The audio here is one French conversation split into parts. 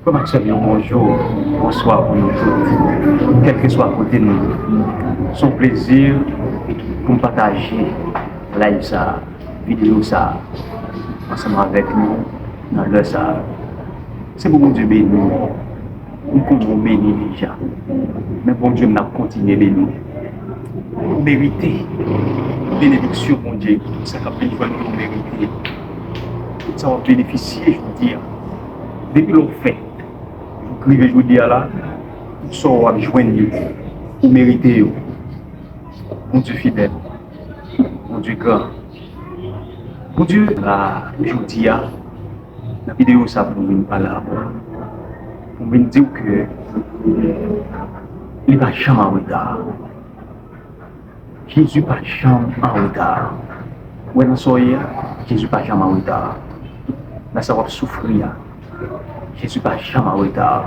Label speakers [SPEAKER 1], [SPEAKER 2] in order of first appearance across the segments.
[SPEAKER 1] Comment ça va? Bonjour, bonsoir pour nous tous, quel que soit à côté de nous. Son plaisir pour partager live ça, vidéo ça, ensemble avec nous, dans le ça. C'est pour mon Dieu béni, nous pouvons bénir déjà. Mais bon Dieu m'a continué béni. Mériter, bénédiction mon Dieu, tout ça qu'a fait nous mériter. Tout ça va bénéficier, je veux dire. Depuis l'on fait. Je vous dis là, tout ça va joindre, vous méritez. Mon Dieu fidèle, mon Dieu grand. Mon Dieu, là, je vous dis, la vidéo, ça pour nous parler. Pour me dire que il va jamais en retard. Jésus pas jamais en retard. Où est-ce que Jésus pas jamais en retard. Mais ça va souffrir. Jésus pas jamais en retard.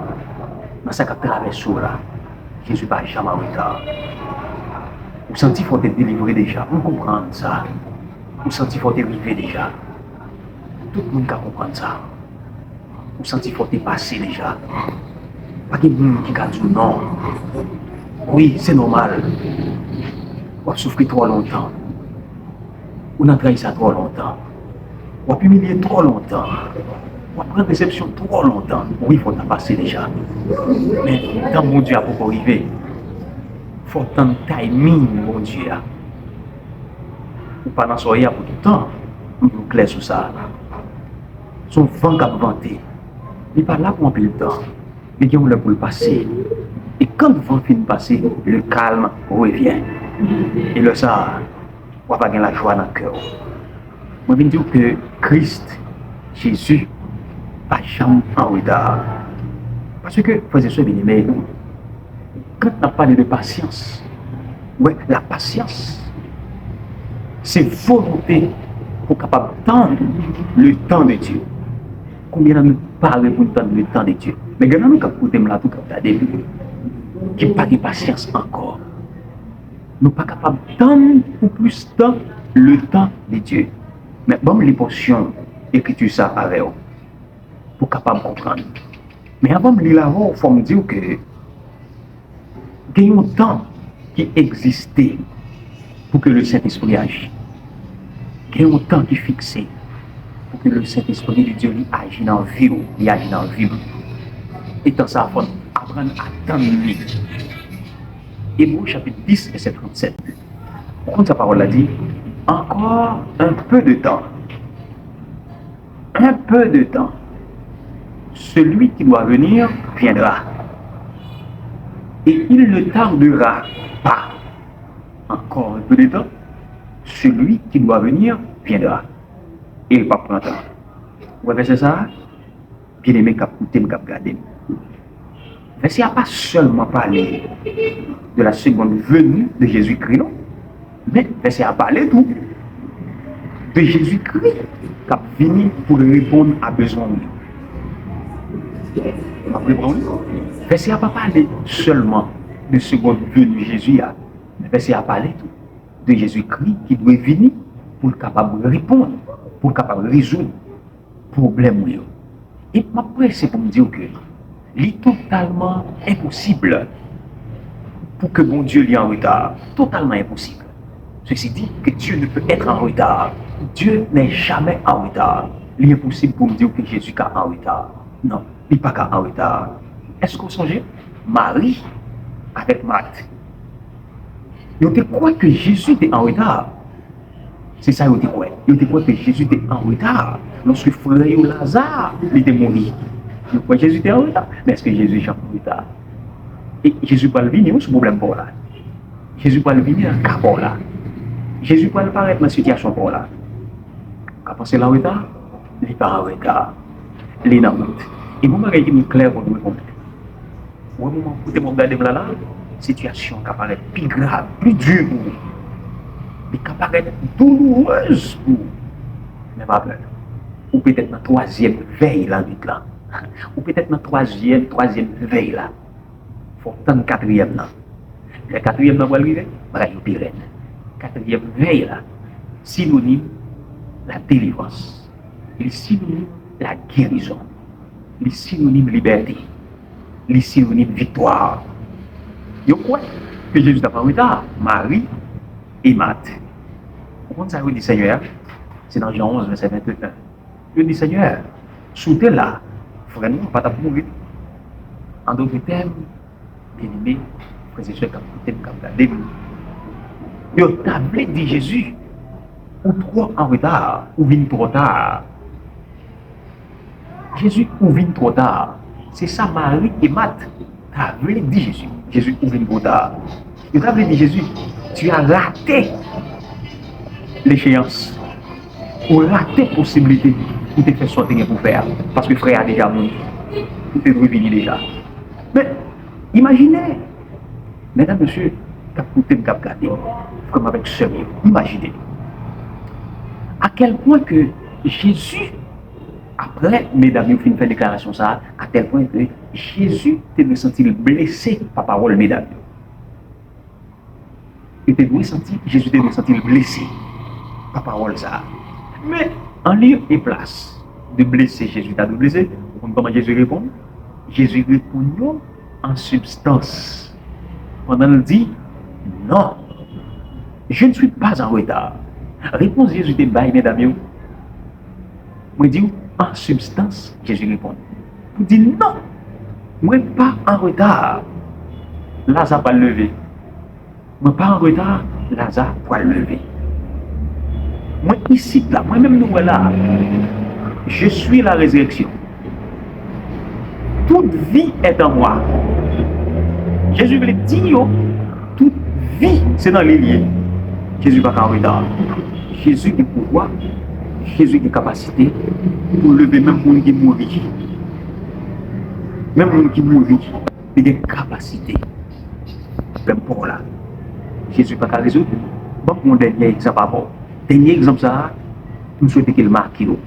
[SPEAKER 1] Dans sa traversée là, Jésus pas jamais en retard. Vous sentez qu'il faut être délivré déjà, vous comprenez ça. Vous sentez qu'il faut être arrivé déjà. Tout le monde comprend ça. Vous sentez qu'il faut être passé déjà. Pas de monde qui a dit non. Oui, c'est normal. Vous avez souffert trop longtemps. Vous avez trahi ça trop longtemps. Vous avez humilié trop longtemps. On va prendre réception trop longtemps. Oui, il faut passer déjà. Mais quand mon Dieu a pour arriver, il faut tant timing, mon Dieu. Ou pas dans soirée pour tout le temps. Nous sommes clairs sur ça. Son vent qui a vanté. Il n'est pas là pour un peu de temps. Mais il est pour le passer. Et quand le vent finit de passer, le calme revient. Et le ça, on va pas gagner la joie dans le cœur. Je veux dire que Christ, Jésus, pas jamais en retard. Parce que, frères et sœurs bien-aimés, quand on parle de patience, ouais, la patience, c'est volonté pour capable d'attendre le temps de Dieu. Combien nous parlons pour attendre le temps de Dieu? Mais quand nous écoutons là tout regarder, qui pas de patience encore. Nous ne sommes pas capables d'attendre pour plus de temps le temps de Dieu. Mais bon, les portions, écriture ça avec vous. Pour capable comprendre. Mais avant de lire là-haut, il faut me dire que il y a un temps qui existait pour que le Saint-Esprit agisse. Il y a un temps qui est fixé pour que le Saint-Esprit de Dieu agisse dans la vie, il agisse dans la vie. Et dans ça, il faut apprendre à attendre lui. Hébreux chapitre 10, verset 37. Quand sa parole a dit, encore un peu de temps. Un peu de temps. Celui qui doit venir viendra. Et il ne tardera pas. Encore un peu de temps. Celui qui doit venir viendra. Et il ne va pas prendre temps. Vous voyez, c'est ça? Bien aimé, cap écouter, cap garder. Verset n'a pas seulement parlé de la seconde venue de Jésus-Christ, non? Mais verset a parlé tout de Jésus-Christ qui a venu pour répondre à besoin. Verset n'a pas parlé seulement de seconde venue de Jésus, mais verset a parlé tout de Jésus-Christ qui doit venir pour capable répondre, pour capable résoudre le problème. Et ma presse pour me dire que il est totalement impossible pour que mon Dieu l'ait en retard. Totalement impossible. Ceci dit que Dieu ne peut être en retard. Dieu n'est jamais en retard. Il est impossible pour me dire que Jésus est en retard. Non, il n'est pas en retard. Est-ce que vous songez? Marie avec Marthe. Ils ont quoi que Jésus était en retard? C'est ça, ils ont quoi? Ils ont quoi que Jésus était en retard lorsque frère Lazare était mort. Ils ont Jésus était en retard. Mais est-ce que Jésus est en retard? Et Jésus va venir, ce problème pour là. Jésus va venir dans le cas pour là. Jésus va apparaître dans la situation pour là. Quand on est en retard, il n'est pas en retard. Il est en route. Et moi, je vais clair pour nous comprendre. Au moment où vous regardez là, la situation qui apparaît plus grave, plus dure pour vous. Mais qui apparaît douloureuse pour vous. Mais pas peur. Ou peut-être dans la troisième veille là, ou peut-être dans la troisième veille là. Il faut attendre le quatrième là. Le quatrième là va arriver, il va y quatrième veille là, synonyme la délivrance. Il synonyme la guérison. les synonymes liberté, les synonymes victoire. Yo quoi que Jésus n'a pas en retard, Marie et Marthe. Comment ça veut dire Seigneur? C'est dans Jean 11, verset 21. Je dis Seigneur, sous tes là, vraiment, pas ta mourir. En d'autres termes, bien aimé, frères et sœurs, comme regardez, yo tablé dit Jésus, ou trop en retard, ou vient trop tard. Jésus ou vient trop tard. C'est ça Marie et Marthe. Tablé dit Jésus. Jésus ou vient trop tard. Yo tablé dit Jésus, tu as raté l'échéance. Ou raté possibilité pour te faire sortir pour faire. Parce que frère a déjà mort. Ou te venir déjà. Mais imaginez, mesdames, messieurs, cap gardé, comme avec sérieux. Imaginez à quel point que Jésus, après, mesdames, nous finissons faire déclaration ça, à tel point que Jésus te sentir blessé par parole, mesdames. Et Jésus te sentir blessé par parole ça. Mais en lieu et place de blesser Jésus, t'as de blessé, comment Jésus répond? Jésus répond en substance. Pendant il dit, non, je ne suis pas en retard. Réponse Jésus de bail, mesdames. Moi dis en substance, Jésus répond. Il dit non, moi pas en retard. Lazare va lever. Moi pas en retard, Lazare va lever. Moi ici, là, moi-même nous voilà. Je suis la résurrection. Toute vie est en moi. Jésus veut dire, toute vie, c'est dans les liens. Jésus va pas en retard. Jésus a pouvoir, Jésus a capacité pour lever même pour qui mourir. Même pour qui mourir, il a capacité. Même pour là. Jésus n'a pas résoudre. Bon, mon dernier exemple à bord. Dernier exemple, ça, nous souhaitons qu'il marque. Vous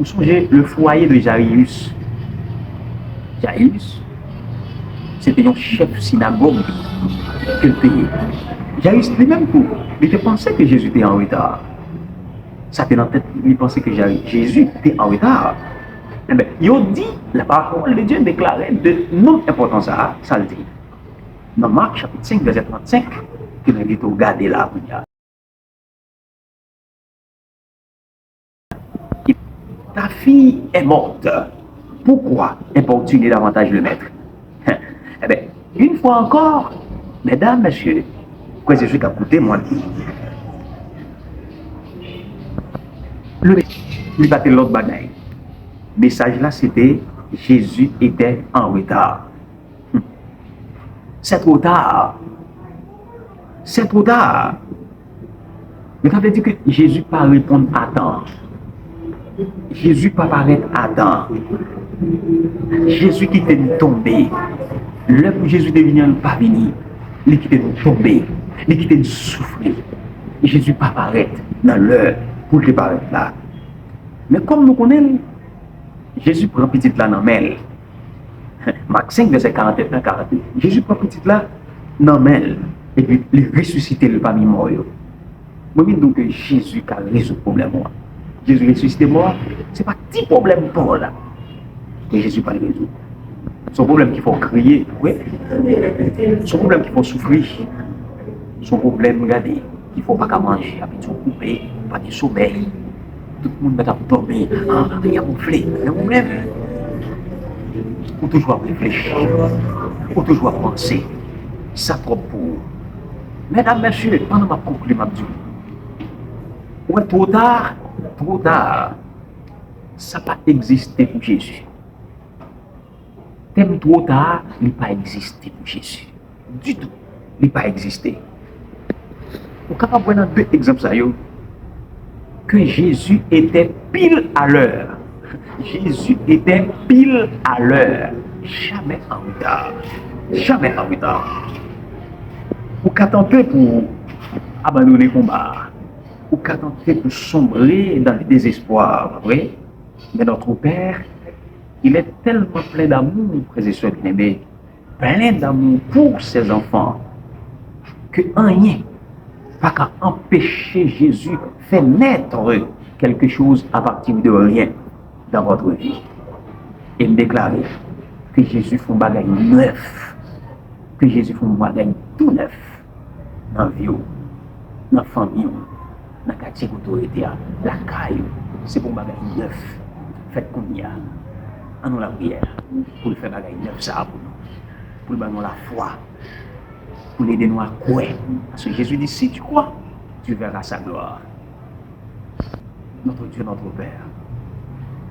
[SPEAKER 1] songez le foyer de Jairus. Jairus, c'était un chef synagogue que le pays. Jairus lui-même, il pensait que Jésus était en retard. Ça était dans la tête, il pensait que Jésus était en retard. Eh bien, il a dit, la parole de Dieu déclarait de non important ça le dit. Dans Marc chapitre 5, verset 35, que nous invitons à regarder là. Ta fille est morte. Pourquoi importuner davantage le maître? Eh bien, une fois encore, mesdames, messieurs, quoi c'est ce qu'a coûté moi? Le battait l'autre bagaille. Le message là, c'était Jésus était en retard. C'est trop tard. C'est trop tard. Mais ça veut dire que Jésus ne pas répondre à temps. Jésus pas paraître à temps. Jésus qui était tombé. L'heure où Jésus devient pas venu. Il qui était tombé. Il qui était souffrir. Jésus pas paraître dans l'heure pour qu'il paraître là. Mais comme nous connaissons, Jésus prend petit là dans mêle. Marc 5, verset 41 à 42. Jésus prend petit là dans mêle. Et puis il ressuscite le parmi mort. Moi, je dis que Jésus a résolu le problème. Jésus ressuscité mort, ce n'est pas un petit problème pour là. Que Jésus pas résoudre. Son problème qu'il faut crier, oui. Son problème qu'il faut souffrir. Son problème, regardez, qu'il ne faut pas manger, avec son coupé, pas de sommeil. Tout le monde va tomber, il y a gonflé. Le problème, il faut toujours réfléchir, il faut toujours penser. Ça trop pour. Mesdames, messieurs, pendant ma conclusion, m'a dit, ouais, trop tard, ça n'a pas existé pour Jésus. Thème trop tard, il n'a pas existé pour Jésus. Du tout, il n'a pas existé. Vous êtes capable de prendre deux exemples, ça, que Jésus était pile à l'heure. Jésus était pile à l'heure. Jamais en retard. Jamais en retard. Vous êtes tenté pour abandonner le combat. Vous êtes tenté pour sombrer dans le désespoir. Oui? Mais notre Père, il est tellement plein d'amour, frères et sœurs bien-aimés, plein d'amour pour ses enfants, que rien pas qu'à empêcher Jésus de faire naître quelque chose à partir de rien. dans votre vie. Et me déclarer que Jésus fait un bagage neuf. Que Jésus fait un bagage tout neuf. Dans la vie, dans la famille, dans le quartier d'autorité, la caille. C'est pour un bagage neuf. Faites comme il y a. En nous la prière. Pour le faire bagage neuf, ça pour nous. Pour le bagage la foi. Pour l'aider nous à croire. Parce que Jésus dit, si tu crois, tu verras sa gloire. Notre Dieu, notre Père,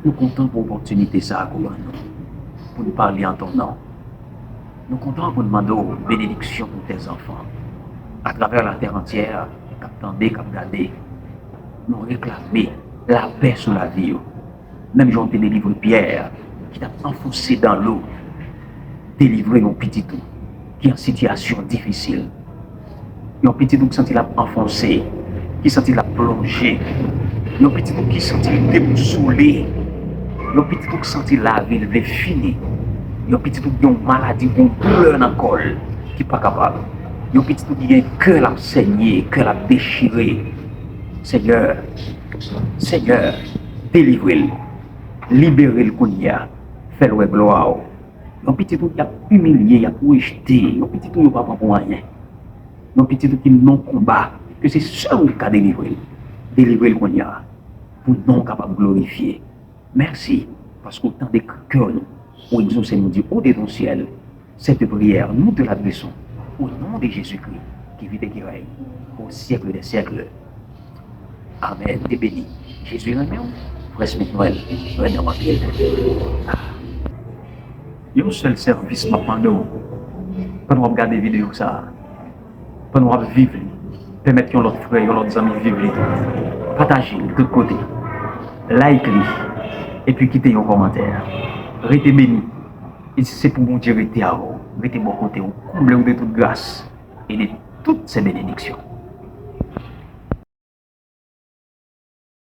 [SPEAKER 1] nous comptons pour l'opportunité ça à nous, pour nous parler en ton nom. Nous comptons pour demander une bénédiction pour tes enfants. À travers la terre entière, cap tendez, cap gardez, nous réclamer la paix sur la vie. Même Jean te délivre Pierre, qui t'a enfoncé dans l'eau, délivrer nos petits tout, qui est en situation difficile. Un petit tout qui sentit la enfoncé, qui sentit la plongée, un petit tout qui sentit déboussolé, un petit tout qui sentit la vie finie, un petit tout qui a une maladie, une douleur dans le col, qui n'est pas capable. Un petit tout qui a un cœur à saigner, cœur à déchirer. Seigneur, Seigneur, délivrez-le, libérez-le qu'on y a, faites-le gloire. Un petit tout qui a humilié, il a rejeté, un petit tout qui n'a pas pour rien. Un petit tout qui non combat, que c'est seul qui a délivré. Délivrez-le qu'on y a, pour non capable de glorifier. Merci, parce qu'autant de cœurs, où exaucer nous dit, au de ton ciel, cette prière, nous te l'adressons, au nom de Jésus-Christ, qui vit et qui règne, au siècle des siècles. Amen, t'es béni. Jésus est aimé, frère Smith Noël, venez en ville. Il y a un seul service maintenant, pour nous regarder des vidéos, ça, pour nous vivre, permettre que notre frère, nos amis vivent, partager de tous côtés, like, et puis quitter un commentaire. Restez béni. Et c'est pour mon Dieu, restez à vous, restez bon côté, comblez-vous de toute grâce et de toutes ces bénédictions.